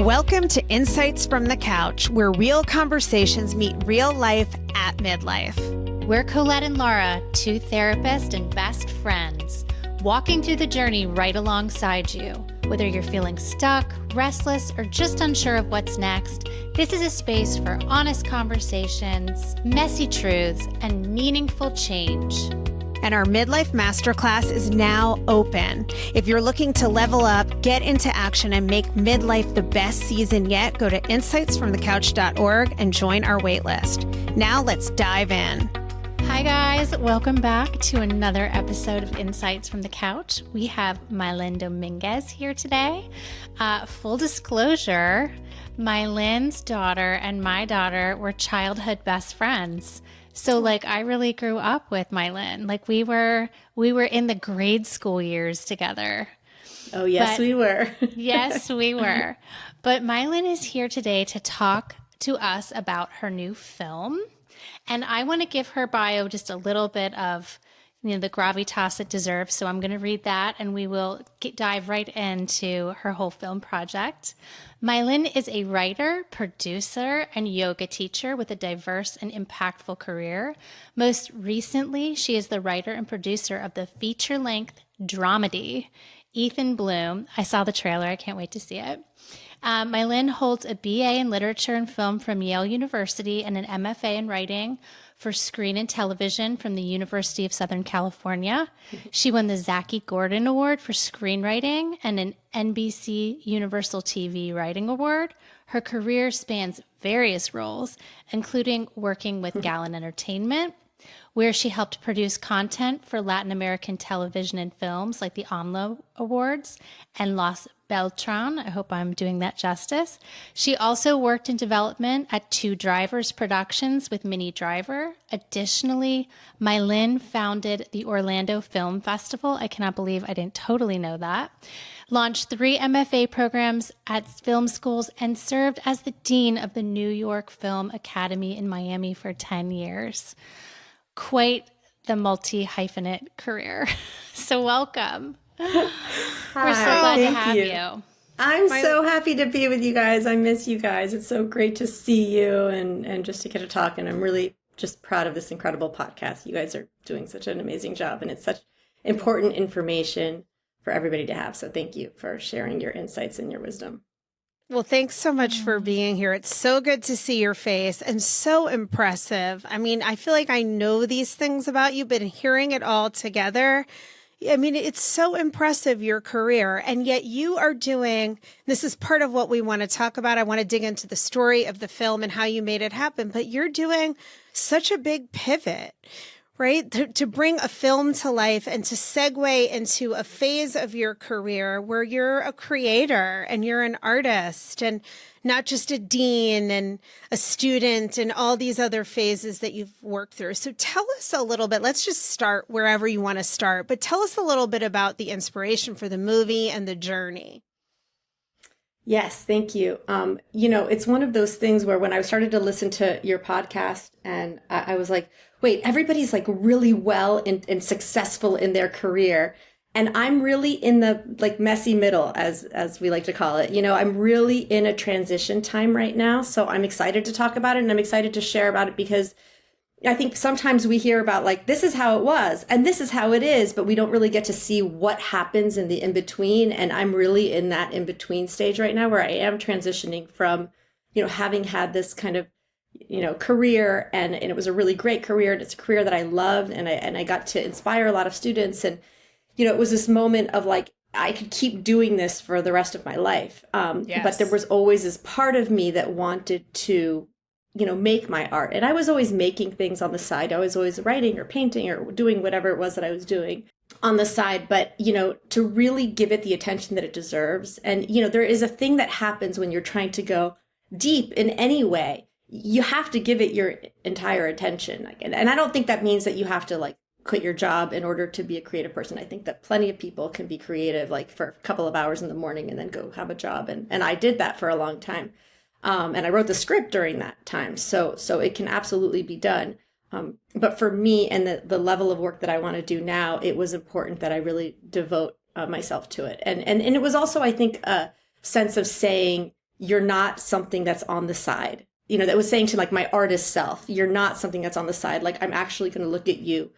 Welcome to Insights from the Couch, where real conversations meet real life at midlife. We're Colette and Laura, two therapists and best friends, walking through the journey right alongside you. Whether you're feeling stuck, restless, or just unsure of what's next, this is a space for honest conversations, messy truths, and meaningful change. And our Midlife Masterclass is now open. If you're looking to level up, get into action, and make midlife the best season yet, go to insightsfromthecouch.org and join our waitlist. Now let's dive in. Hi guys, welcome back to another episode of Insights from the Couch. We have Maylen Dominguez here today. Full disclosure, Maylen's daughter and my daughter were childhood best friends. So I really grew up with Maylen. We were in the grade school years together. Oh, yes, we were. Yes, we were. But Maylen is here today to talk to us about her new film. And I want to give her bio just a little bit of the gravitas it deserves. So I'm going to read that and we will dive right into her whole film project. Maylen is a writer, producer, and yoga teacher with a diverse and impactful career. Most recently, she is the writer and producer of the feature-length dramedy, Ethan Bloom. I saw the trailer. I can't wait to see it. Maylen holds a BA in literature and film from Yale University and an MFA in writing for screen and television from the University of Southern California. She won the Zaki Gordon Award for screenwriting and an NBC Universal TV Writing Award. Her career spans various roles, including working with Gallon Entertainment, where she helped produce content for Latin American television and films like the AMLO Awards and Los Beltran. I hope I'm doing that justice. She also worked in development at Two Drivers Productions with Minnie Driver. Additionally, Maylen founded the Orlando Film Festival. I cannot believe I didn't totally know that. Launched 3 MFA programs at film schools and served as the dean of the New York Film Academy in Miami for 10 years. Quite the multi-hyphenate career. So welcome. Hi, we're so glad to have you. I'm so happy to be with you guys. I miss you guys. It's so great to see you and just to get to talk. And I'm really just proud of this incredible podcast. You guys are doing such an amazing job. And it's such important information for everybody to have. So thank you for sharing your insights and your wisdom. Well, thanks so much for being here. It's so good to see your face and so impressive. I mean, I feel like I know these things about you, but hearing it all together, I mean, it's so impressive, your career. And yet you are doing, this is part of what we want to talk about. I want to dig into the story of the film and how you made it happen, but you're doing such a big pivot, right? To bring a film to life and to segue into a phase of your career where you're a creator and you're an artist and not just a dean and a student and all these other phases that you've worked through. So tell us a little bit, let's just start wherever you want to start, but tell us a little bit about the inspiration for the movie and the journey. Yes, thank you. It's one of those things where when I started to listen to your podcast and I was like, wait, everybody's really well and successful in their career. And I'm really in the messy middle, as we like to call it. I'm really in a transition time right now. So I'm excited to talk about it and I'm excited to share about it because I think sometimes we hear about this is how it was and this is how it is, but we don't really get to see what happens in the in-between. And I'm really in that in-between stage right now where I am transitioning from, having had this kind of, career and it was a really great career. And it's a career that I loved and I got to inspire a lot of students. And, it was this moment of I could keep doing this for the rest of my life. Yes. But there was always this part of me that wanted to make my art. And I was always making things on the side. I was always writing or painting or doing whatever it was that I was doing on the side. But, to really give it the attention that it deserves. And, there is a thing that happens when you're trying to go deep in any way. You have to give it your entire attention. And I don't think that means that you have to quit your job in order to be a creative person. I think that plenty of people can be creative for a couple of hours in the morning and then go have a job. And I did that for a long time. And I wrote the script during that time. So it can absolutely be done. But for me and the level of work that I want to do now, it was important that I really devote myself to it. And it was also, I think, a sense of saying, you're not something that's on the side. You know, that was saying to like my artist self, you're not something that's on the side. Like I'm actually going to look at you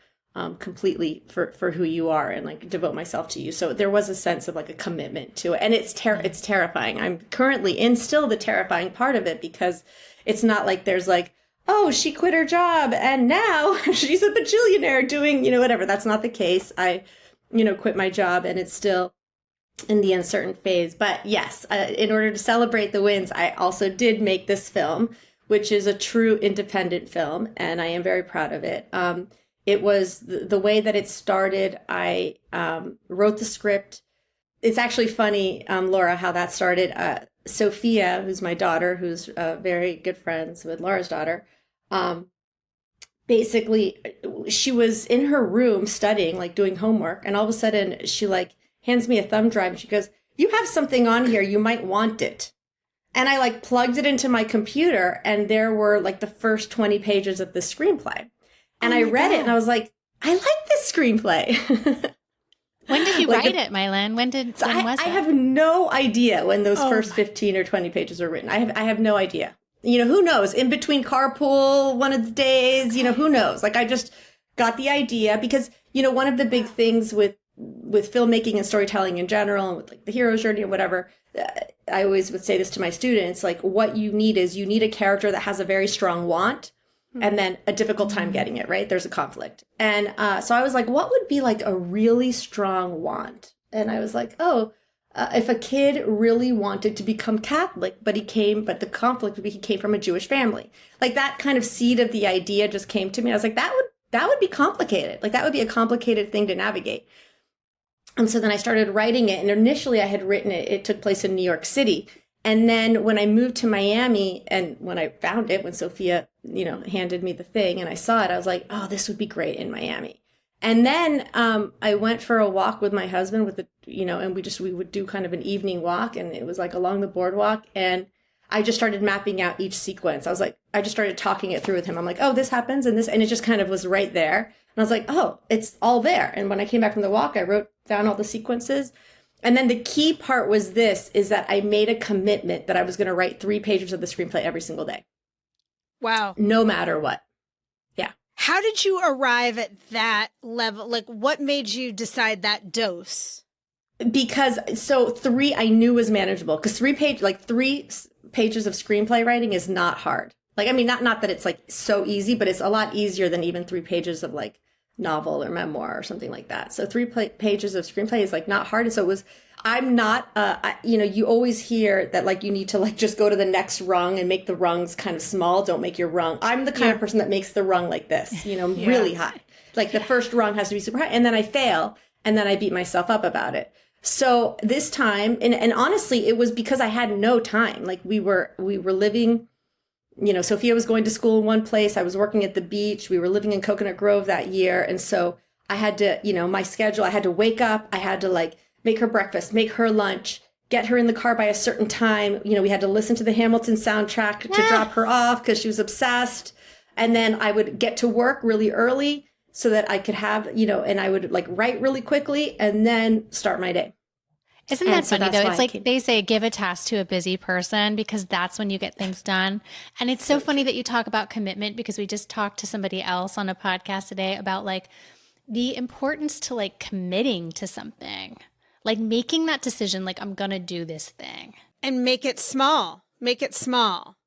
completely for who you are and like devote myself to you. So there was a sense of like a commitment to it. And it's terrifying. I'm currently in still the terrifying part of it, because it's not like there's like, oh, she quit her job and now she's a bajillionaire doing, you know, whatever. That's not the case. I, you know, quit my job and it's still in the uncertain phase. But yes, in order to celebrate the wins, I also did make this film, which is a true independent film, and I am very proud of it. It was the way that it started. I wrote the script. It's actually funny, Laura, how that started. Sophia, who's my daughter, who's very good friends with Laura's daughter, basically, she was in her room studying, like doing homework, and all of a sudden she like hands me a thumb drive and she goes, "You have something on here, you might want it." And I like plugged it into my computer, and there were like the first 20 pages of the screenplay. And I read it and I was like, I like this screenplay. When did you write it, Maylen? When was it? I have no idea when those first 15 or 20 pages were written. I have no idea. You know, who knows? In between carpool, one of the days, you know, who knows? Like I just got the idea because, you know, one of the big things with filmmaking and storytelling in general, and with like the hero's journey or whatever, I always would say this to my students, like what you need is you need a character that has a very strong want and then a difficult time getting it, right? There's a conflict. And so I was like, what would be like a really strong want? And I was like, if a kid really wanted to become Catholic, but the conflict would be he came from a Jewish family. Like that kind of seed of the idea just came to me. I was like, that would be complicated. Like that would be a complicated thing to navigate. And so then I started writing it. And initially I had written it. It took place in New York City. And then when I moved to Miami and when I found it, when Sophia, you know, handed me the thing and I saw it, I was like, oh, this would be great in Miami. And then I went for a walk with my husband and we would do kind of an evening walk, and it was like along the boardwalk. And I just started mapping out each sequence. I just started talking it through with him. I'm like, oh, this happens and this, and it just kind of was right there. And I was like, oh, it's all there. And when I came back from the walk, I wrote down all the sequences. And then the key part was is that I made a commitment that I was going to write 3 pages of the screenplay every single day. Wow. No matter what. Yeah. How did you arrive at that level? Like, what made you decide that dose? Because, 3 I knew was manageable. Because 3 pages of screenplay writing is not hard. Like, I mean, not that it's like so easy, but it's a lot easier than even 3 pages of like novel or memoir or something like that. So 3 pages of screenplay is like not hard. And so I'm not, you always hear that like you need to like just go to the next rung and make the rungs kind of small. Don't make your rung. I'm the kind of person that makes the rung like this, really high. Like the first rung has to be super high, and then I fail, and then I beat myself up about it. So this time, and honestly, it was because I had no time. Like we were living, Sophia was going to school in one place. I was working at the beach. We were living in Coconut Grove that year. And so I had to, my schedule, I had to wake up. I had to like make her breakfast, make her lunch, get her in the car by a certain time. We had to listen to the Hamilton soundtrack to drop her off because she was obsessed. And then I would get to work really early so that I could have, and I would like write really quickly and then start my day. Isn't that funny though? It's like they say give a task to a busy person because that's when you get things done. And it's so funny that you talk about commitment, because we just talked to somebody else on a podcast today about like the importance to like committing to something, like making that decision, like I'm going to do this thing. And make it small. Make it small.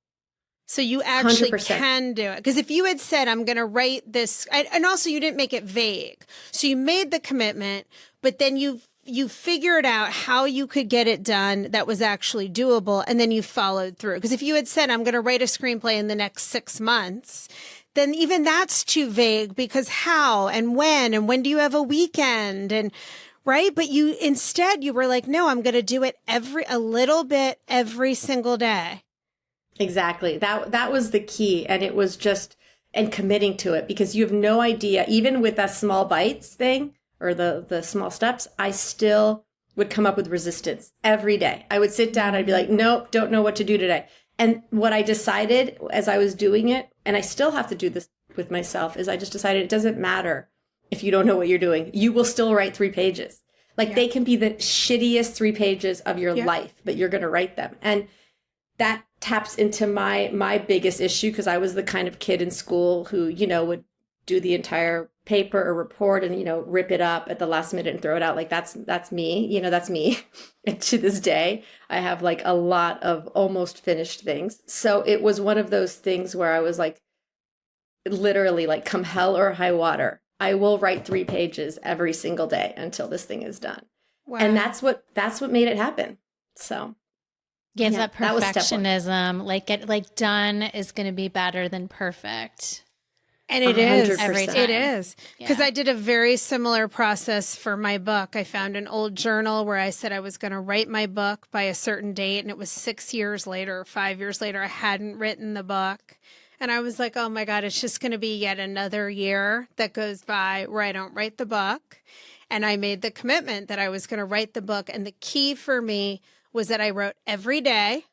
So you actually 100%. Can do it. Because if you had said, I'm going to write this, and also you didn't make it vague. So you made the commitment, but then you figured out how you could get it done that was actually doable, and then you followed through. Because if you had said, I'm going to write a screenplay in the next 6 months, then even that's too vague, because how and when do you have a weekend, and right? But you were like, no, I'm going to do it a little bit every single day. Exactly. That was the key. And it was and committing to it, because you have no idea, even with that small bites thing, or the small steps, I still would come up with resistance every day. I would sit down, I'd be like, nope, don't know what to do today. And what I decided as I was doing it, and I still have to do this with myself, is I just decided it doesn't matter if you don't know what you're doing. You will still write 3 pages. Like they can be the shittiest 3 pages of your life, but you're going to write them. And that taps into my biggest issue, because I was the kind of kid in school who, would do the entire paper or report and, rip it up at the last minute and throw it out. Like that's me, that's me. And to this day, I have like a lot of almost finished things. So it was one of those things where I was like, literally like, come hell or high water, I will write 3 pages every single day until this thing is done. Wow. And that's what made it happen. So yeah, it's that that was step one. perfectionism. Like done is going to be better than perfect. And it is. 100%. Every time. It is. Because Yeah. I did a very similar process for my book. I found an old journal where I said I was going to write my book by a certain date. And it was 6 years later, 5 years later, I hadn't written the book. And I was like, oh my God, it's just going to be yet another year that goes by where I don't write the book. And I made the commitment that I was going to write the book. And the key for me was that I wrote every day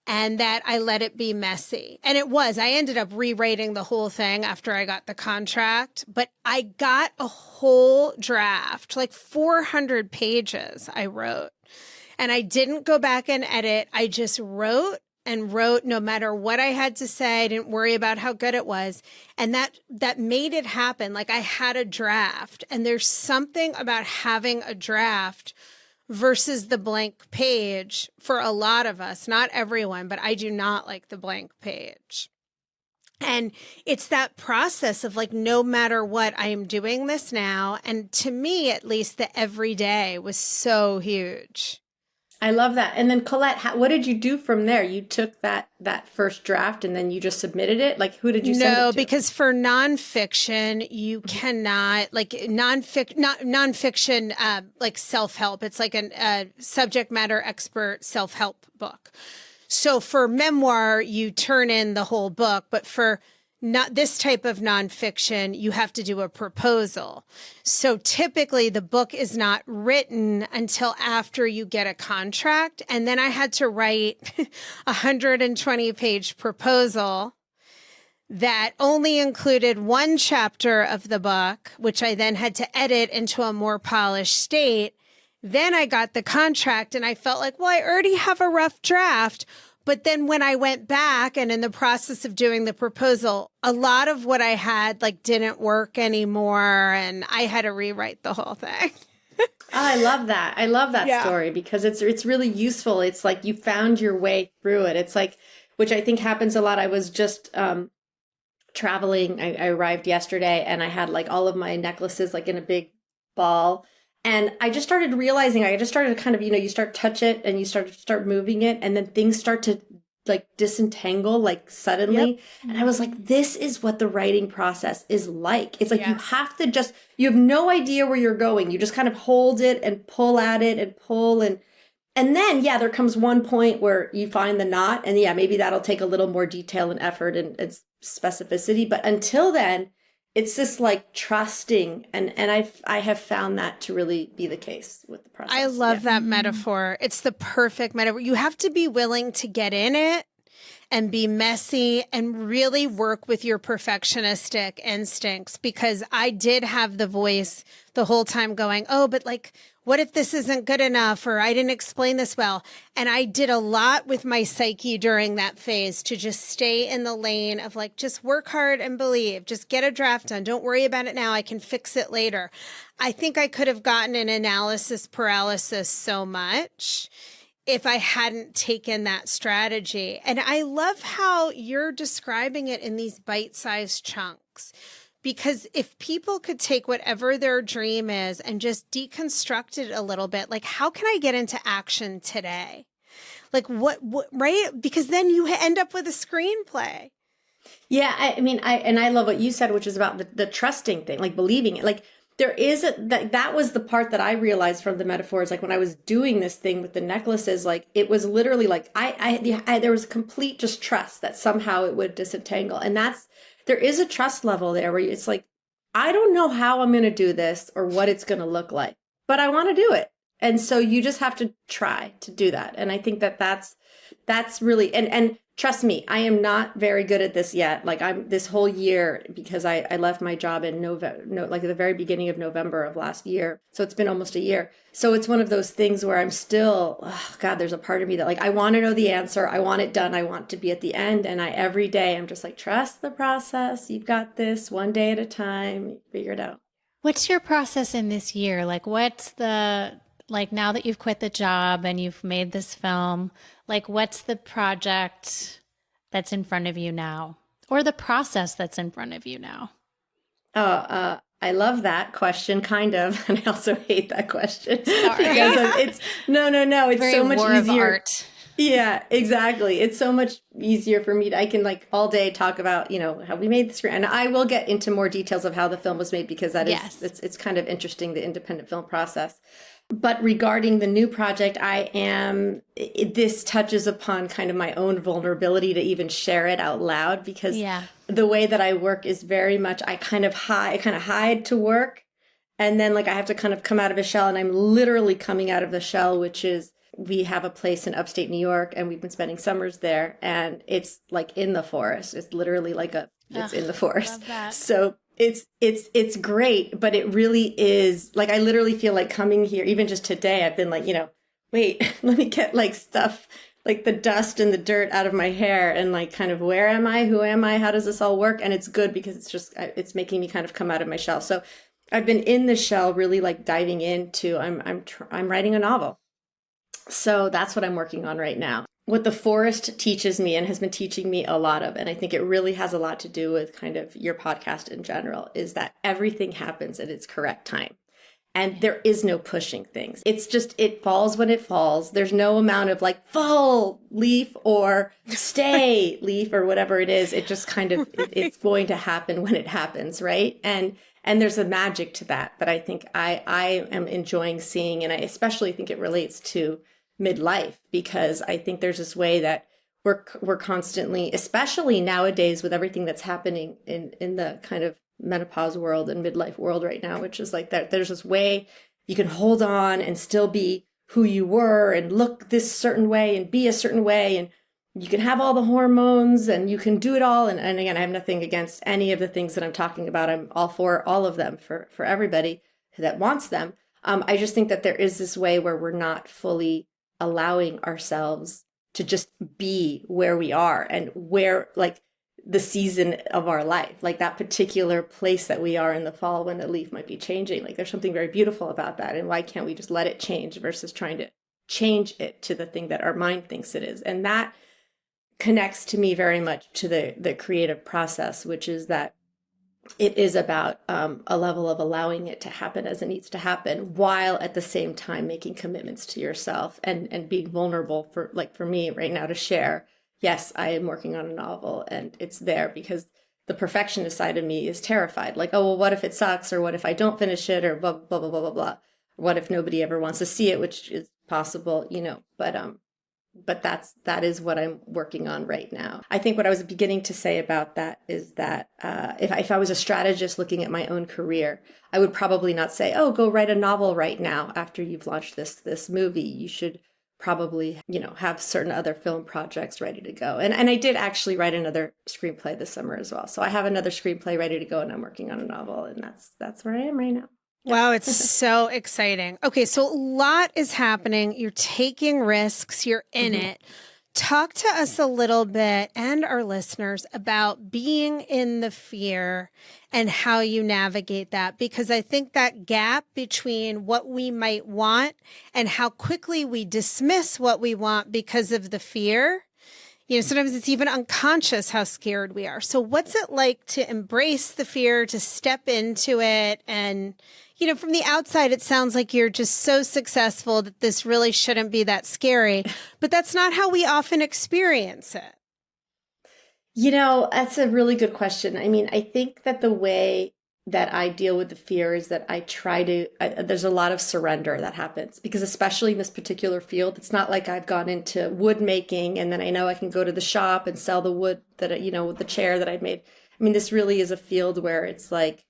and that I let it be messy. And it was. I ended up rewriting the whole thing after I got the contract. But I got a whole draft, like 400 pages I wrote. And I didn't go back and edit. I just wrote and wrote no matter what I had to say. I didn't worry about how good it was. And that made it happen. Like I had a draft. And there's something about having a draft versus the blank page for a lot of us, not everyone, but I do not like the blank page. And it's that process of like, no matter what, I am doing this now. And to me, at least, the everyday was so huge. I love that. And then Colette, what did you do from there? You took that first draft and then you just submitted it? Like, who did you send it to? No, because for nonfiction, you cannot, like nonfiction, like self-help. It's like a subject matter expert self-help book. So for memoir, you turn in the whole book, but for not this type of nonfiction, you have to do a proposal. So typically the book is not written until after you get a contract. And then I had to write a 120-page proposal that only included 1 chapter of the book, which I then had to edit into a more polished state. Then I got the contract and I felt like, well, I already have a rough draft. But then when I went back and in the process of doing the proposal, a lot of what I had like didn't work anymore. And I had to rewrite the whole thing. I love that. I love that story because it's really useful. It's like you found your way through it. It's like, which I think happens a lot. I was just traveling. I arrived yesterday and I had like all of my necklaces like in a big ball. And I just started realizing, I just started kind of, you start touch it and you start moving it and then things start to like disentangle like suddenly. Yep. And I was like, this is what the writing process is like. It's like you have to you have no idea where you're going. You just kind of hold it and pull at it and pull and then, there comes one point where you find the knot and maybe that'll take a little more detail and effort and specificity. But until then, it's just like trusting. And I have found that to really be the case with the process. I love that metaphor. It's the perfect metaphor. You have to be willing to get in it and be messy and really work with your perfectionistic instincts, because I did have the voice the whole time going, oh, but like, what if this isn't good enough? Or I didn't explain this well. And I did a lot with my psyche during that phase to just stay in the lane of like, just work hard and believe, just get a draft done. Don't worry about it now. I can fix it later. I think I could have gotten an analysis paralysis so much if I hadn't taken that strategy. And I love how you're describing it in these bite-sized chunks. Because if people could take whatever their dream is and just deconstruct it a little bit, like, how can I get into action today? Like what, right? Because then you end up with a screenplay. Yeah. I love what you said, which is about the trusting thing, like believing it. Like there is that was the part that I realized from the metaphors. Like when I was doing this thing with the necklaces, like it was literally like there was complete just trust that somehow it would disentangle. And there is a trust level there where it's like, I don't know how I'm going to do this or what it's going to look like, but I want to do it. And so you just have to try to do that. And I think that's really, and trust me, I am not very good at this yet. Like I'm this whole year, because I left my job in November, no, like at the very beginning of November of last year. So it's been almost a year. So it's one of those things where I'm still, oh God, there's a part of me that like, I want to know the answer. I want it done. I want to be at the end. And every day I'm just like, trust the process. You've got this, one day at a time, figure it out. What's your process in this year? Like, like now that you've quit the job and you've made this film, like what's the project that's in front of you now, or the process that's in front of you now? I love that question, kind of, and I also hate that question. Sorry. Because it's It's Very so much war of easier. art. Yeah, exactly. It's so much easier for me. I can like all day talk about, how we made the screen. And I will get into more details of how the film was made, because that is, Yes. it's kind of interesting, the independent film process. But regarding the new project, this touches upon kind of my own vulnerability to even share it out loud, because the way that I work is very much, I kind of hide to work. And then like I have to kind of come out of a shell, and I'm literally coming out of the shell, which is, we have a place in upstate New York, and we've been spending summers there, and it's like in the forest. It's literally like it's in the forest. Love that. So it's great, but it really is like, I literally feel like coming here, even just today, I've been like, wait, let me get like stuff, like the dust and the dirt out of my hair, and like kind of, where am I? Who am I? How does this all work? And it's good because it's making me kind of come out of my shell. So I've been in the shell, really like diving into, I'm writing a novel. So that's what I'm working on right now. What the forest teaches me, and has been teaching me a lot of, and I think it really has a lot to do with kind of your podcast in general, is that everything happens at its correct time. And there is no pushing things. It's just, it falls when it falls. There's no amount of like fall leaf or stay leaf or whatever it is. It just kind of, it's going to happen when it happens, right? And there's a magic to that I think I am enjoying seeing. And I especially think it relates to midlife, because I think there's this way that we're constantly, especially nowadays with everything that's happening in the kind of menopause world and midlife world right now, which is like that there's this way you can hold on and still be who you were and look this certain way and be a certain way, and you can have all the hormones and you can do it all. And again, I have nothing against any of the things that I'm talking about. I'm all for all of them for everybody that wants them. I just think that there is this way where we're not fully allowing ourselves to just be where we are, and where like the season of our life, like that particular place that we are in the fall when the leaf might be changing. Like there's something very beautiful about that. And why can't we just let it change versus trying to change it to the thing that our mind thinks it is? And that connects to me very much to the creative process, which is that it is about a level of allowing it to happen as it needs to happen, while at the same time making commitments to yourself and being vulnerable for me right now to share. Yes, I am working on a novel, and it's there because the perfectionist side of me is terrified. Like, oh, well, what if it sucks? Or what if I don't finish it? Or blah, blah, blah, blah, blah, blah. What if nobody ever wants to see it, which is possible, but that is what I'm working on right now. I think what I was beginning to say about that is that if I was a strategist looking at my own career, I would probably not say, oh, go write a novel right now after you've launched this movie. You should probably, have certain other film projects ready to go. And I did actually write another screenplay this summer as well. So I have another screenplay ready to go, and I'm working on a novel, and that's where I am right now. Wow, it's so exciting. Okay, so a lot is happening. You're taking risks, you're in it. Talk to us a little bit, and our listeners, about being in the fear and how you navigate that, because I think that gap between what we might want and how quickly we dismiss what we want because of the fear, sometimes it's even unconscious how scared we are. So what's it like to embrace the fear, to step into it? And, from the outside, it sounds like you're just so successful that this really shouldn't be that scary, but that's not how we often experience it. That's a really good question. I mean, I think that the way that I deal with the fear is that there's a lot of surrender that happens, because especially in this particular field, it's not like I've gone into wood making and then I know I can go to the shop and sell the wood that, with the chair that I've made. I mean, this really is a field where it's like,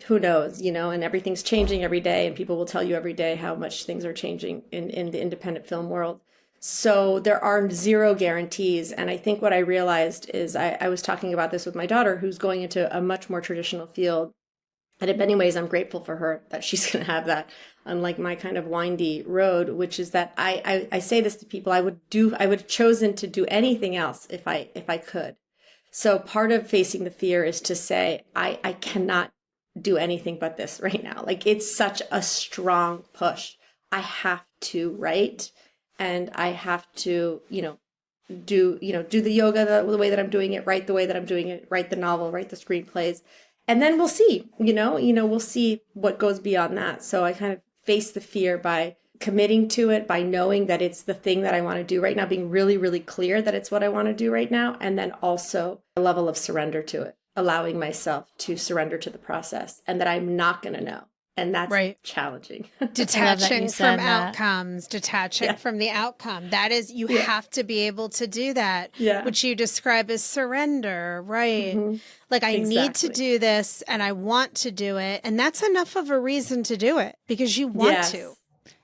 who knows, and everything's changing every day, and people will tell you every day how much things are changing in the independent film world. So there are zero guarantees. And I think what I realized is I was talking about this with my daughter, who's going into a much more traditional field. And in many ways, I'm grateful for her that she's going to have that, unlike my kind of windy road, which is that I say this to people, I would have chosen to do anything else if I could. So part of facing the fear is to say, I cannot do anything but this right now. Like, it's such a strong push. I have to write, and I have to, do the yoga the way that I'm doing it, write the way that I'm doing it, write the novel, write the screenplays. And then we'll see, we'll see what goes beyond that. So I kind of face the fear by committing to it, by knowing that it's the thing that I want to do right now, being really, really clear that it's what I want to do right now. And then also a level of surrender to it, allowing myself to surrender to the process, and that I'm not going to know. And that's right. Challenging. Detaching from outcomes, detaching from the outcome. That is, you have to be able to do that, which you describe as surrender, right? Mm-hmm. Like, I need to do this and I want to do it. And that's enough of a reason to do it because you want to.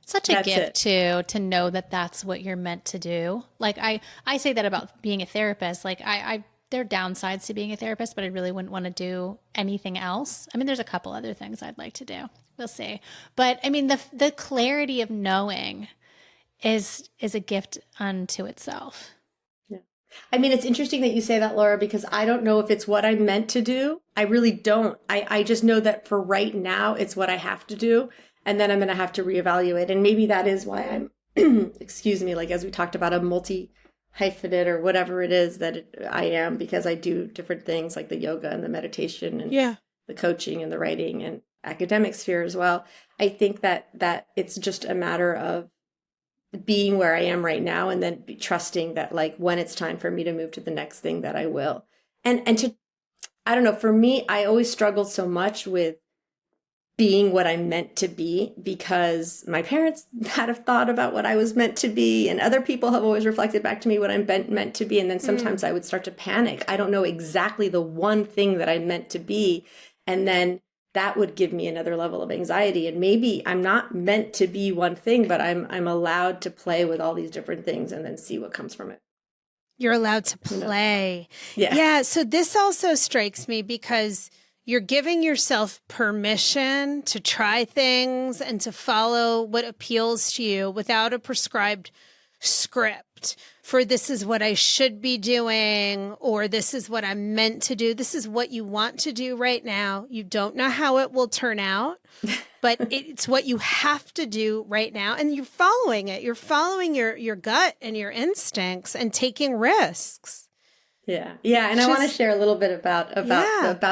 Such a gift too, to know that that's what you're meant to do. Like, I say that about being a therapist. Like, there are downsides to being a therapist, but I really wouldn't want to do anything else. I mean, there's a couple other things I'd like to do. We'll see. But I mean, the clarity of knowing is a gift unto itself. Yeah. I mean, it's interesting that you say that, Laura, because I don't know if it's what I'm meant to do. I really don't. I just know that for right now, it's what I have to do. And then I'm going to have to reevaluate. And maybe that is why I'm, excuse me, like, as we talked about, a multi-hyphenate or whatever it is that I am, because I do different things like the yoga and the meditation and the coaching and the writing and academic sphere as well. I think that it's just a matter of being where I am right now, and then trusting that, like, when it's time for me to move to the next thing, that I will. And to, I don't know, for me, I always struggled so much with being what I'm meant to be, because my parents had a thought about what I was meant to be, and other people have always reflected back to me what I'm meant to be. And then sometimes I would start to panic. I don't know exactly the one thing that I'm meant to be. And then that would give me another level of anxiety. And maybe I'm not meant to be one thing, but I'm allowed to play with all these different things and then see what comes from it. You're allowed to play. Yeah. So this also strikes me because you're giving yourself permission to try things and to follow what appeals to you without a prescribed script for this is what I should be doing, or this is what I'm meant to do. This is what you want to do right now. You don't know how it will turn out, but it's what you have to do right now. And you're following it. You're following your gut and your instincts and taking risks. Yeah. And I want to share a little bit about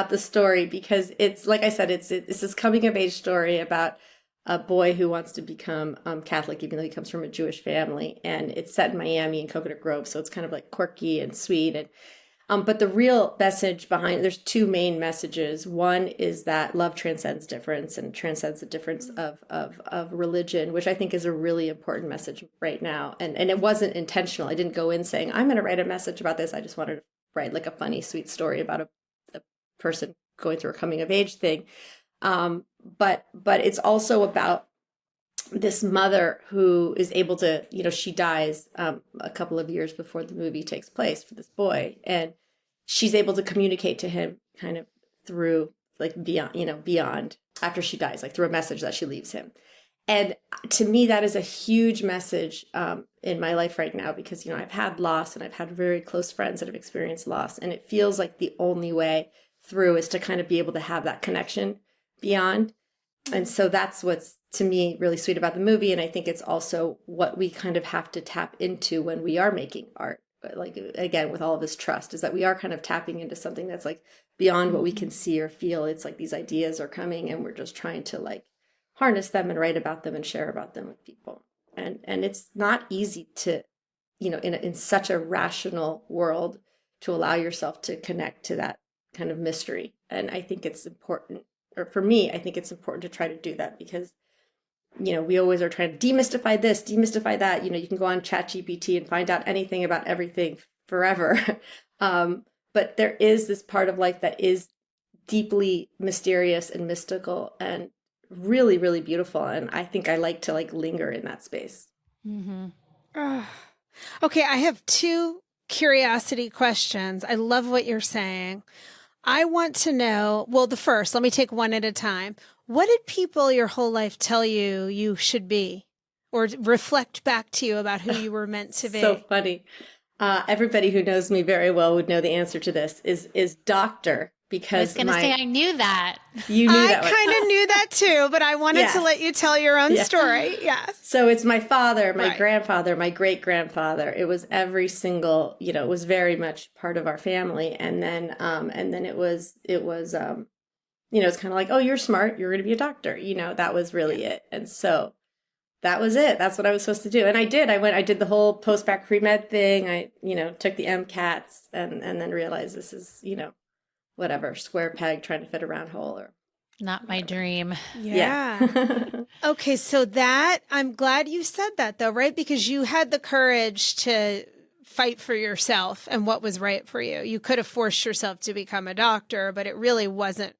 the story, because it's, like I said, it's this coming of age story about a boy who wants to become Catholic, even though he comes from a Jewish family. And it's set in Miami and Coconut Grove, so it's kind of like quirky and sweet. And but the real message behind it, there's two main messages. One is that love transcends difference and transcends the difference of religion, which I think is a really important message right now. And it wasn't intentional. I didn't go in saying, I'm going to write a message about this. I just wanted to write like a funny, sweet story about a person going through a coming of age thing. But it's also about this mother who is able to, she dies a couple of years before the movie takes place for this boy. And she's able to communicate to him kind of through, like, beyond after she dies, like through a message that she leaves him. And to me, that is a huge message in my life right now, because, I've had loss and I've had very close friends that have experienced loss. And it feels like the only way through is to kind of be able to have that connection beyond. And so that's what's, to me, really sweet about the movie. And I think it's also what we kind of have to tap into when we are making art. Like, again, with all of this trust, is that we are kind of tapping into something that's like beyond what we can see or feel. It's like these ideas are coming and we're just trying to like harness them and write about them and share about them with people. And it's not easy to, in such a rational world, to allow yourself to connect to that kind of mystery. And I think it's important, or for me, I think it's important to try to do that, because we always are trying to demystify this, demystify that. You can go on ChatGPT and find out anything about everything forever. But there is this part of life that is deeply mysterious and mystical and really, really beautiful. And I think I like to linger in that space. Mm-hmm. Okay, I have two curiosity questions. I love what you're saying. I want to know, well, the first, let me take one at a time. What did people your whole life tell you you should be or reflect back to you about who you were meant to be? So funny. Everybody who knows me very well would know the answer to this is doctor, I because was going to say, I knew that. you knew I that one. kind of knew that too, but I wanted to Yes. let you tell your own Yeah. story. Yes. So it's my father, my Right. grandfather, my great grandfather. It was every single, it was very much part of our family. And then it was, it's kind of like, oh, you're smart, you're going to be a doctor. That was really it. And so that was it. That's what I was supposed to do. And I did. I did the whole post-bac pre-med thing. I, took the MCATs and then realized this is, whatever, square peg trying to fit a round hole or Not my dream. Yeah. Okay, so I'm glad you said that though, right? Because you had the courage to fight for yourself and what was right for you. You could have forced yourself to become a doctor, but it really wasn't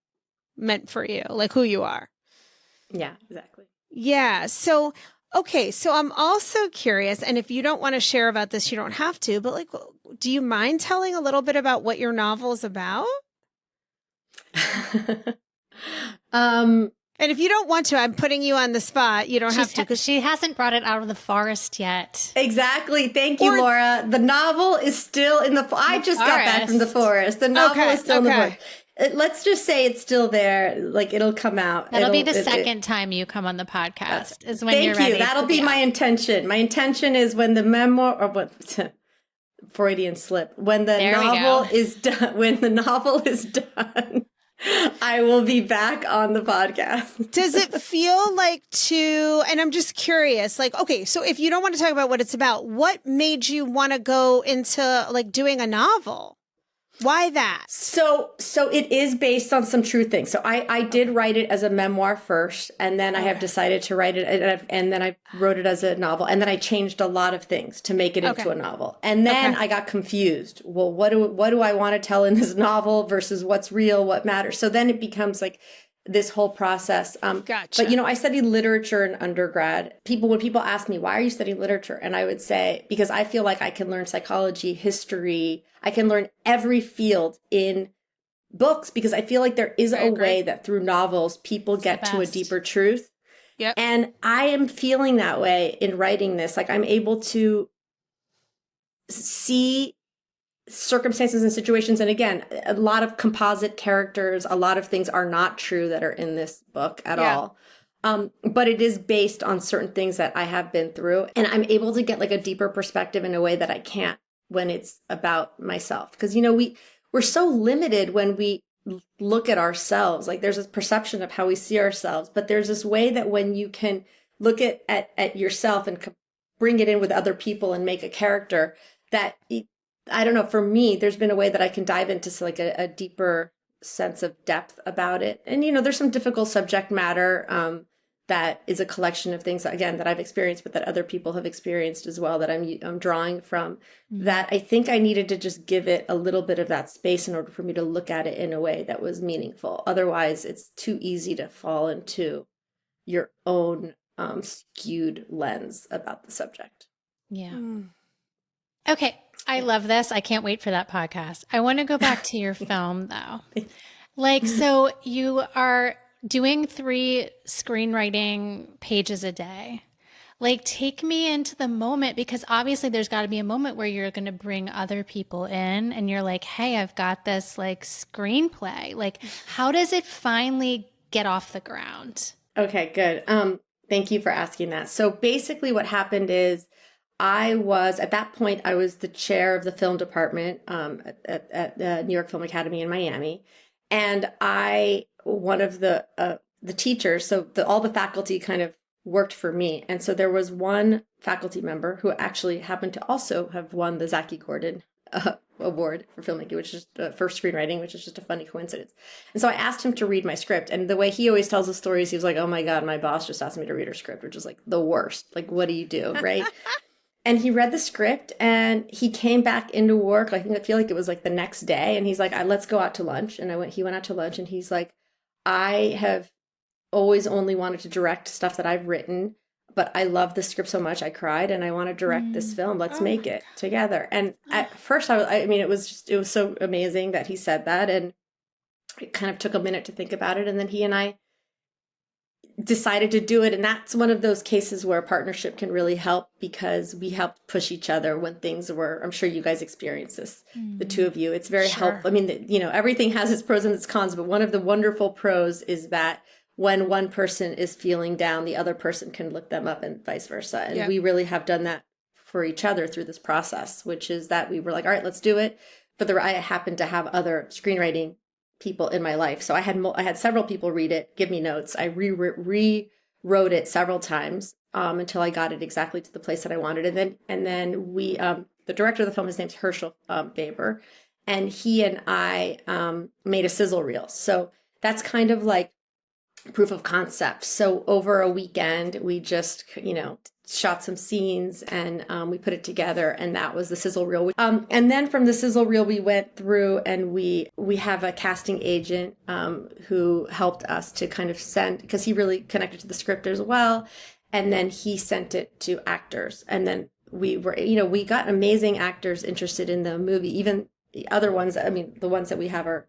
meant for you, like who you are. Yeah, exactly. Yeah. So, okay. So I'm also curious, and if you don't want to share about this, you don't have to, but like, do you mind telling a little bit about what your novel is about? And if you don't want to, I'm putting you on the spot. You don't have to. 'Cause She hasn't brought it out of the forest yet. Exactly. Thank you, Laura. The novel is still in I just got back from the forest. The novel is still in the forest. Let's just say it's still there. Like it'll come out. That'll be the second time you come on the podcast is when you're ready. Thank you. That'll be my intention. My intention is when the memoir or what Freudian slip. When the novel is done, I will be back on the podcast. Does it feel like and I'm just curious, like, okay, so if you don't want to talk about what it's about, what made you want to go into like doing a novel? Why that? So it is based on some true things. So I did write it as a memoir first, and then I have decided to write it, and then I wrote it as a novel, and then I changed a lot of things to make it into a novel. And then I got confused. Well, what do I want to tell in this novel versus what's real, what matters? So then it becomes like this whole process. Gotcha. But I studied literature in undergrad. When people ask me, why are you studying literature? And I would say, because I feel like I can learn psychology, history, I can learn every field in books, because I feel like there is a way that through novels, people get to a deeper truth. Yep. And I am feeling that way in writing this. Like I'm able to see circumstances and situations. And again, a lot of composite characters, a lot of things are not true that are in this book at all. But it is based on certain things that I have been through. And I'm able to get like a deeper perspective in a way that I can't when it's about myself. Because, we're so limited when we look at ourselves. Like there's this perception of how we see ourselves. But there's this way that when you can look at yourself and bring it in with other people and make a character that I don't know, for me, there's been a way that I can dive into like a deeper sense of depth about it. And, there's some difficult subject matter that is a collection of things, again, that I've experienced, but that other people have experienced as well, that I'm drawing from, that I think I needed to just give it a little bit of that space in order for me to look at it in a way that was meaningful. Otherwise, it's too easy to fall into your own skewed lens about the subject. Yeah. Okay. I love this. I can't wait for that podcast. I want to go back to your film though. Like, so you are doing 3 screenwriting pages a day. Like, take me into the moment, because obviously there's got to be a moment where you're going to bring other people in and you're like, hey, I've got this like screenplay. Like, how does it finally get off the ground? Okay, good. Thank you for asking that. So basically what happened is at that point, I was the chair of the film department at the New York Film Academy in Miami. And one of the teachers, so all the faculty kind of worked for me. And so there was one faculty member who actually happened to also have won the Zaki Gordon award for filmmaking, which is for screenwriting, which is just a funny coincidence. And so I asked him to read my script. And the way he always tells the stories, he was like, oh my God, my boss just asked me to read her script, which is like the worst. Like, what do you do? Right. And he read the script and he came back into work. I feel like it was like the next day. And he's like, let's go out to lunch. And he went out to lunch and he's like, I have always only wanted to direct stuff that I've written. but I love the script so much. I cried and I want to direct this film. Let's Oh make my it together. And at first I mean, it was so amazing that he said that. And it kind of took a minute to think about it. And then he and I decided to do it. And that's one of those cases where a partnership can really help, because we helped push each other when things were, I'm sure you guys experienced this, the two of you. It's very helpful. I mean, you know, everything has its pros and its cons, but one of the wonderful pros is that when one person is feeling down, the other person can look them up, and vice versa. And we really have done that for each other through this process, which is that we were like, all right, let's do it. But I happened to have other screenwriting people in my life. So I had several people read it, give me notes. I rewrote it several times until I got it exactly to the place that I wanted. And then we, the director of the film, his name's Herschel Faber, and he and I made a sizzle reel. So that's kind of like proof of concept. So over a weekend, we just, you know, shot some scenes and we put it together, and that was the sizzle reel. And then from the sizzle reel, we went through and we have a casting agent who helped us to kind of send, because he really connected to the script as well. And then he sent it to actors. And then we were, you know, we got amazing actors interested in the movie. Even the other ones, I mean, the ones that we have are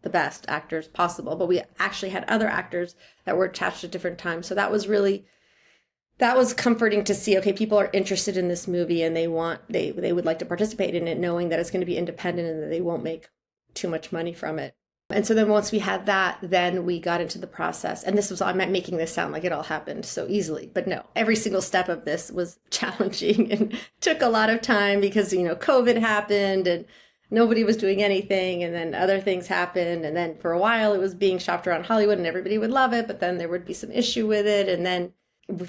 the best actors possible, but we actually had other actors that were attached at different times. So that was comforting to see, okay, people are interested in this movie and they would like to participate in it, knowing that it's going to be independent and that they won't make too much money from it. And so then once we had that, then we got into the process. And I'm not making this sound like it all happened so easily, but no, every single step of this was challenging and took a lot of time because, you know, COVID happened and nobody was doing anything, and then other things happened, and then for a while it was being shopped around Hollywood and everybody would love it, but then there would be some issue with it, and then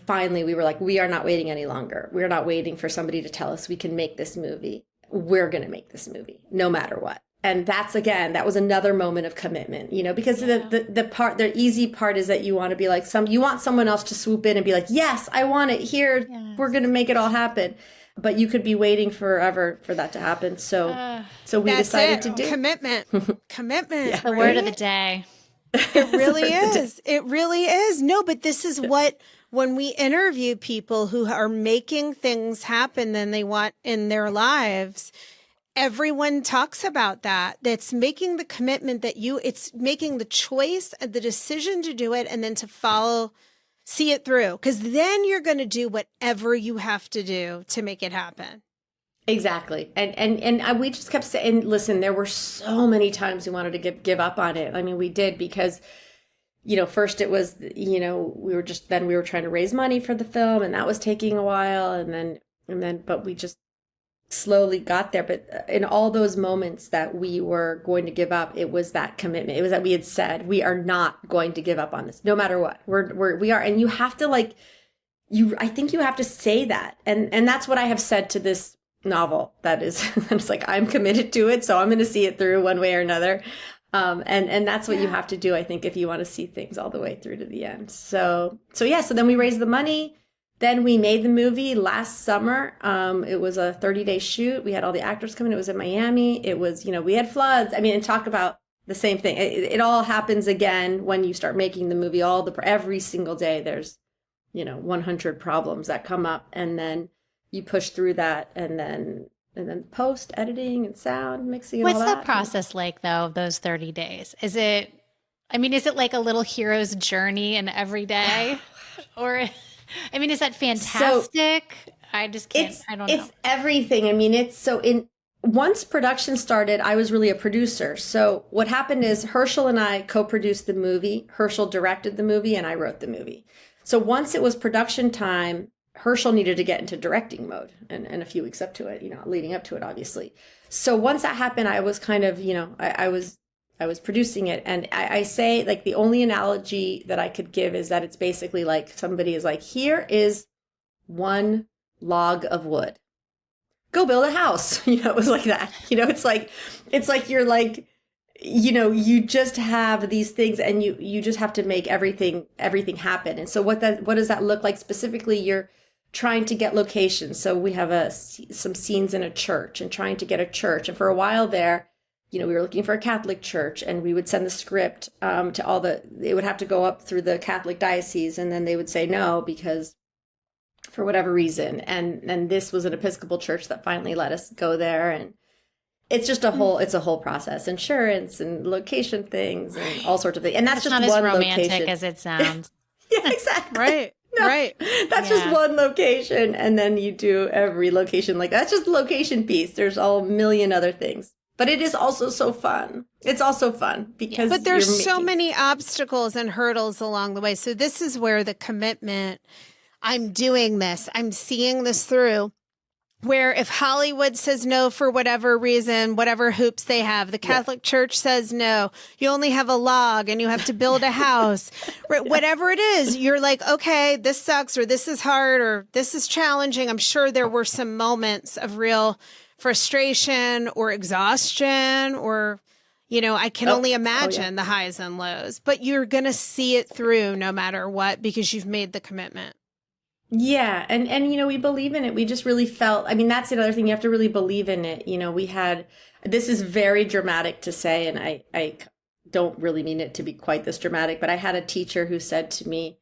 finally we were like, we are not waiting any longer. We're not waiting for somebody to tell us we can make this movie. We're going to make this movie no matter what. And that was another moment of commitment, you know, because the easy part is that you want to be like you want someone else to swoop in and be like, yes, I want it here. Yes. We're going to make it all happen. But you could be waiting forever for that to happen. So we decided to do commitment. Commitment. Yeah. The word of the day. It really is. It really is. No, but this is what, when we interview people who are making things happen than they want in their lives, everyone talks about that. That's making the commitment it's making the choice and the decision to do it, and then to see it through. Because then you're going to do whatever you have to do to make it happen. Exactly. And we just kept saying, listen, there were so many times we wanted to give up on it. I mean, we did, because, you know, first it was, you know, we were trying to raise money for the film, and that was taking a while. And then, but we just slowly got there. But in all those moments that we were going to give up, it was that commitment. It was that we had said, we are not going to give up on this, no matter what. We are. And you have to I think you have to say that. And that's what I have said to this novel. That is, it's like, I'm committed to it, so I'm going to see it through one way or another. And that's what you have to do, I think, if you want to see things all the way through to the end. So then we raised the money. Then we made the movie last summer. It was a 30-day shoot. We had all the actors come in. It was in Miami. It was, you know, we had floods. I mean, and talk about the same thing. It all happens again when you start making the movie. Every single day, there's, you know, 100 problems that come up, and then you push through that, and then post, editing, and sound mixing. And what's all that process like, though? Those 30 days? Is it like a little hero's journey in every day, or? I mean, is that fantastic? I just can't. I don't know. It's everything. I mean, once production started, I was really a producer. So what happened is Herschel and I co-produced the movie. Herschel directed the movie and I wrote the movie. So once it was production time, Herschel needed to get into directing mode and a few weeks up to it, you know, leading up to it, obviously. So once that happened, I was kind of, you know, I was producing it. And I say, like, the only analogy that I could give is that it's basically like somebody is like, here is one log of wood. Go build a house. You know, it was like that. You know, it's like you're like, you know, you just have these things and you just have to make everything happen. And so what does that look like specifically? You're trying to get locations. So we have some scenes in a church and trying to get a church. And for a while there, you know, we were looking for a Catholic church, and we would send the script to it would have to go up through the Catholic diocese, and then they would say no, because for whatever reason. And this was an Episcopal church that finally let us go there. And it's just it's a whole process, insurance and location things and all sorts of things. And that's It's just not one as romantic location. as it sounds. Yeah, exactly. Right. No, Right. that's just one location. And then you do every location like that's just the location piece. There's a million other things. But it is also so fun. It's also fun because But there's so many obstacles and hurdles along the way. So this is where the commitment, I'm doing this, I'm seeing this through. Where if Hollywood says no for whatever reason, whatever hoops they have, the Catholic Church says no, you only have a log and you have to build a house, right? Whatever it is, you're like, okay, this sucks or this is hard or this is challenging. I'm sure there were some moments of real frustration or exhaustion or, I can only imagine the highs and lows, but you're going to see it through no matter what because you've made the commitment. Yeah. And we believe in it. We just really felt, that's another thing. You have to really believe in it. This is very dramatic to say, and I don't really mean it to be quite this dramatic, but I had a teacher who said to me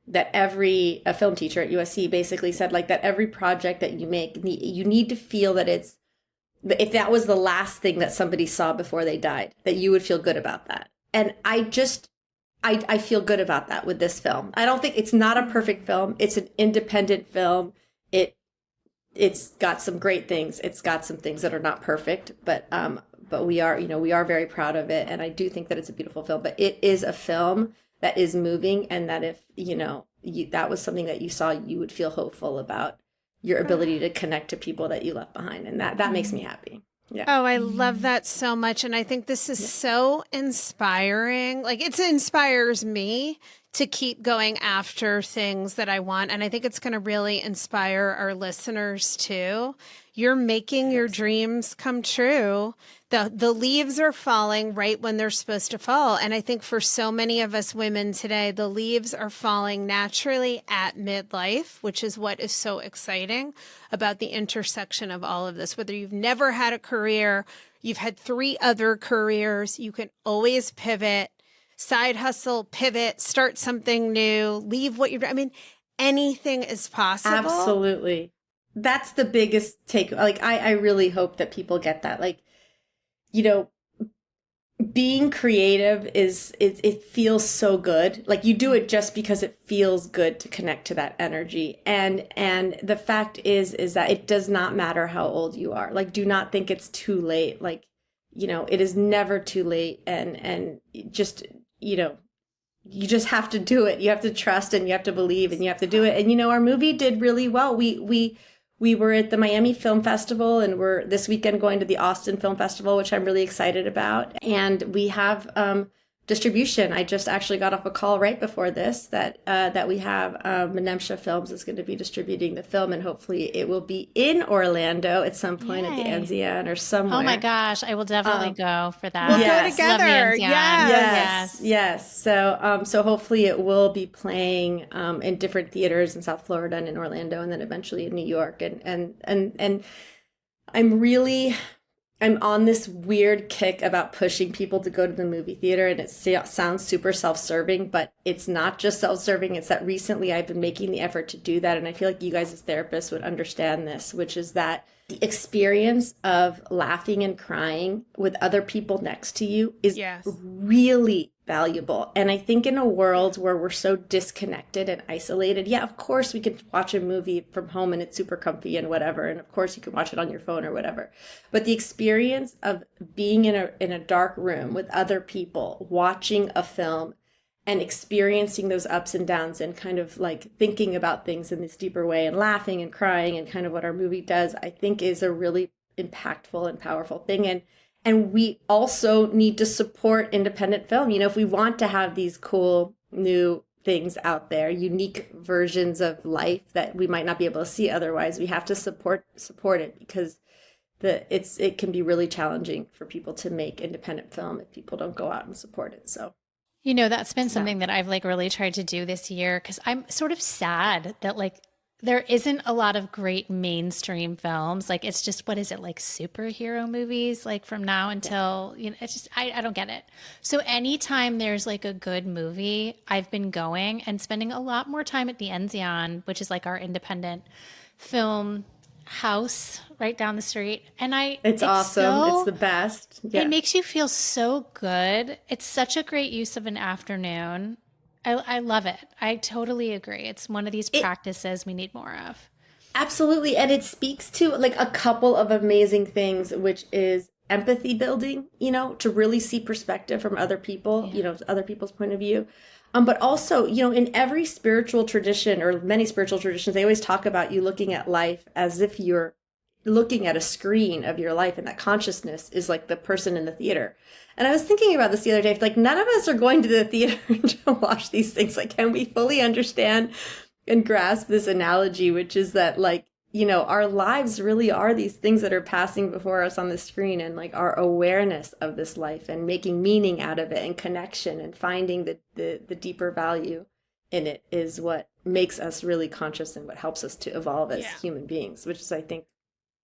that a film teacher at USC basically said like that every project that you make, you need to feel that if that was the last thing that somebody saw before they died, that you would feel good about that. And I feel good about that with this film. I don't think it's not a perfect film. It's an independent film. It's got some great things. It's got some things that are not perfect, but we are very proud of it. And I do think that it's a beautiful film, but it is a film that is moving. And that if, that was something that you saw, you would feel hopeful about your ability to connect to people that you left behind. And that makes me happy. Yeah. Oh, I love that so much. And I think this is so inspiring. Like it inspires me to keep going after things that I want. And I think it's going to really inspire our listeners too. You're making your dreams come true. The leaves are falling right when they're supposed to fall. And I think for so many of us women today, the leaves are falling naturally at midlife, which is what is so exciting about the intersection of all of this. Whether you've never had a career, you've had 3 other careers, you can always pivot, side hustle, pivot, start something new, leave what you're doing. Anything is possible. Absolutely. That's the biggest take. Like, I really hope that people get that. Like, being creative it feels so good. Like you do it just because it feels good to connect to that energy. And the fact is that it does not matter how old you are. Like, do not think it's too late. Like, it is never too late. And just, you just have to do it. You have to trust and you have to believe and you have to do it. And, our movie did really well. We were at the Miami Film Festival and we're this weekend going to the Austin Film Festival, which I'm really excited about. And we have distribution. I just actually got off a call right before this that we have Menemsha Films is going to be distributing the film, and hopefully it will be in Orlando at some point at the Enzian or somewhere. Oh my gosh, I will definitely go for that. We'll go together. Yes. So hopefully it will be playing in different theaters in South Florida and in Orlando, and then eventually in New York. And I'm on this weird kick about pushing people to go to the movie theater, and it sounds super self-serving, but it's not just self-serving. It's that recently I've been making the effort to do that, and I feel like you guys as therapists would understand this, which is that the experience of laughing and crying with other people next to you is really valuable. And I think in a world where we're so disconnected and isolated, of course we can watch a movie from home and it's super comfy and whatever. And of course you can watch it on your phone or whatever. But the experience of being in a dark room with other people, watching a film and experiencing those ups and downs and kind of like thinking about things in this deeper way and laughing and crying and kind of what our movie does, I think is a really impactful and powerful thing. And we also need to support independent film. If we want to have these cool new things out there, unique versions of life that we might not be able to see otherwise, we have to support it, because it can be really challenging for people to make independent film if people don't go out and support it. So, that's been something that I've really tried to do this year, because I'm sort of sad that there isn't a lot of great mainstream films. Like, it's just, what is it, like superhero movies, like from now until, it's just, I don't get it. So anytime there's like a good movie, I've been going and spending a lot more time at the Enzion, which is like our independent film house right down the street. And It's awesome. It's the best. Yeah. It makes you feel so good. It's such a great use of an afternoon. I love it. I totally agree. It's one of these practices we need more of. Absolutely. And it speaks to like a couple of amazing things, which is empathy building, to really see perspective from other people, other people's point of view. But also, in every spiritual tradition or many spiritual traditions, they always talk about you looking at life as if you're looking at a screen of your life, and that consciousness is like the person in the theater. And I was thinking about this the other day, like none of us are going to the theater to watch these things. Like, can we fully understand and grasp this analogy, which is that like, our lives really are these things that are passing before us on the screen, and like our awareness of this life and making meaning out of it and connection and finding the deeper value in it is what makes us really conscious and what helps us to evolve as human beings, which is, I think,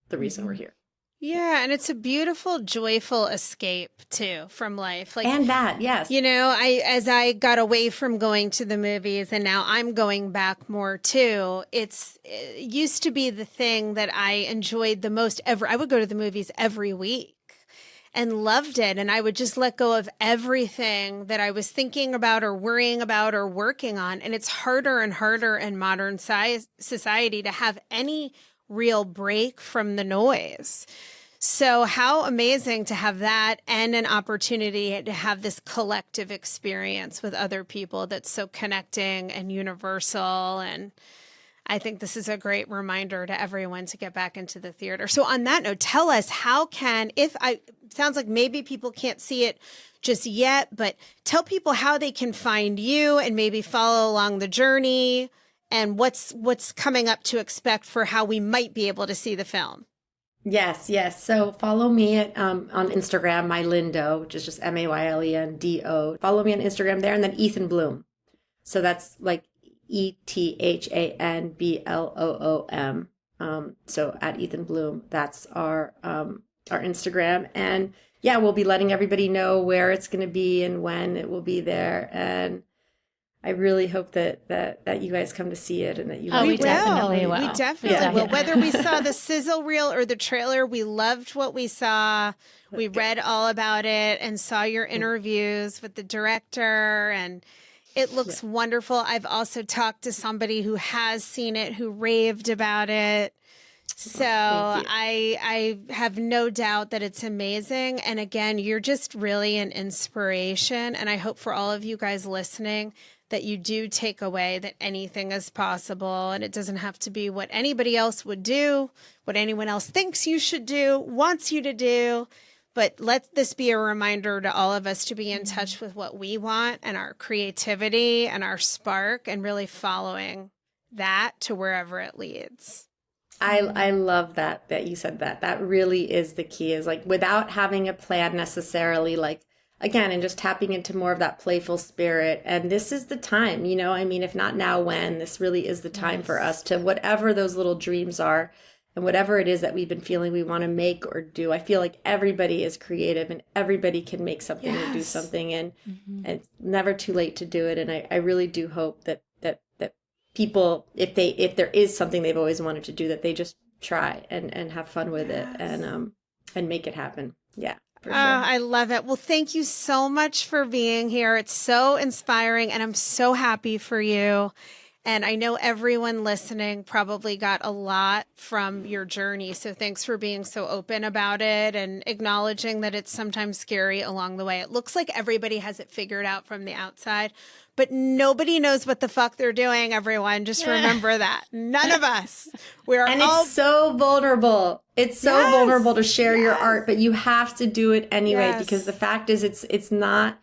the reason we're here. Yeah, and it's a beautiful, joyful escape too from life. Like, and that, yes. As I got away from going to the movies and now I'm going back more too, it used to be the thing that I enjoyed the most ever. I would go to the movies every week and loved it. And I would just let go of everything that I was thinking about or worrying about or working on. And it's harder and harder in modern society to have any real break from the noise. So how amazing to have that and an opportunity to have this collective experience with other people that's so connecting and universal. And I think this is a great reminder to everyone to get back into the theater. So on that note, tell us sounds like maybe people can't see it just yet, but tell people how they can find you and maybe follow along the journey, and what's coming up to expect for how we might be able to see the film. Yes. So follow me on Instagram, Maylindo, which is just Maylendo. Follow me on Instagram there, and then Ethan Bloom. So that's like ETHANBLOOM. So at Ethan Bloom, that's our Instagram. And yeah, we'll be letting everybody know where it's going to be and when it will be there. And I really hope that you guys come to see it and that you. We definitely will. We definitely will. Whether we saw the sizzle reel or the trailer, we loved what we saw. We read all about it and saw your interviews with the director, and it looks wonderful. I've also talked to somebody who has seen it, who raved about it. So I have no doubt that it's amazing. And again, you're just really an inspiration. And I hope for all of you guys listening that you do take away that anything is possible, and it doesn't have to be what anybody else would do, what anyone else thinks you should do, wants you to do. But let this be a reminder to all of us to be in touch with what we want and our creativity and our spark, and really following that to wherever it leads. I love that you said that. That really is the key, is like without having a plan necessarily, like, again, and just tapping into more of that playful spirit. And this is the time, if not now, when? This really is the time for us to, whatever those little dreams are and whatever it is that we've been feeling we want to make or do. I feel like everybody is creative and everybody can make something or do something, and it's never too late to do it. And I really do hope that people, if there is something they've always wanted to do, that they just try and have fun with it and make it happen. Yeah. For sure. I love it. Well, thank you so much for being here. It's so inspiring, and I'm so happy for you. And I know everyone listening probably got a lot from your journey. So thanks for being so open about it and acknowledging that it's sometimes scary along the way. It looks like everybody has it figured out from the outside, but nobody knows what the fuck they're doing, everyone. Just remember that. None of us. It's so vulnerable. It's so vulnerable to share your art, but you have to do it anyway, because the fact is it's not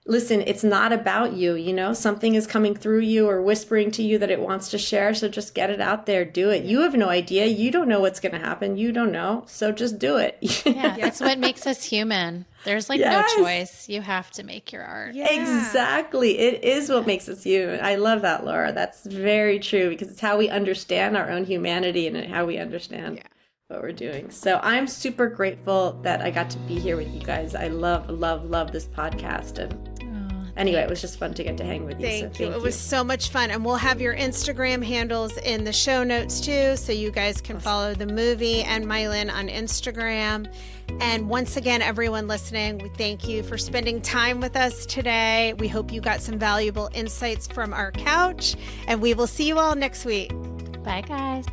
listen, it's not about you, something is coming through you or whispering to you that it wants to share. So just get it out there, do it. You have no idea. You don't know what's going to happen. You don't know. So just do it. Yeah, that's what makes us human. There's like no choice. You have to make your art. Yeah. Exactly. It is what makes us human. I love that, Laura. That's very true because it's how we understand our own humanity and how we understand what we're doing. So I'm super grateful that I got to be here with you guys. I love, love, love this podcast. And anyway, it was just fun to get to hang with you. Thank you. It was so much fun. And we'll have your Instagram handles in the show notes too, so you guys can follow the movie and Maylen on Instagram. And once again, everyone listening, we thank you for spending time with us today. We hope you got some valuable insights from our couch, and we will see you all next week. Bye, guys.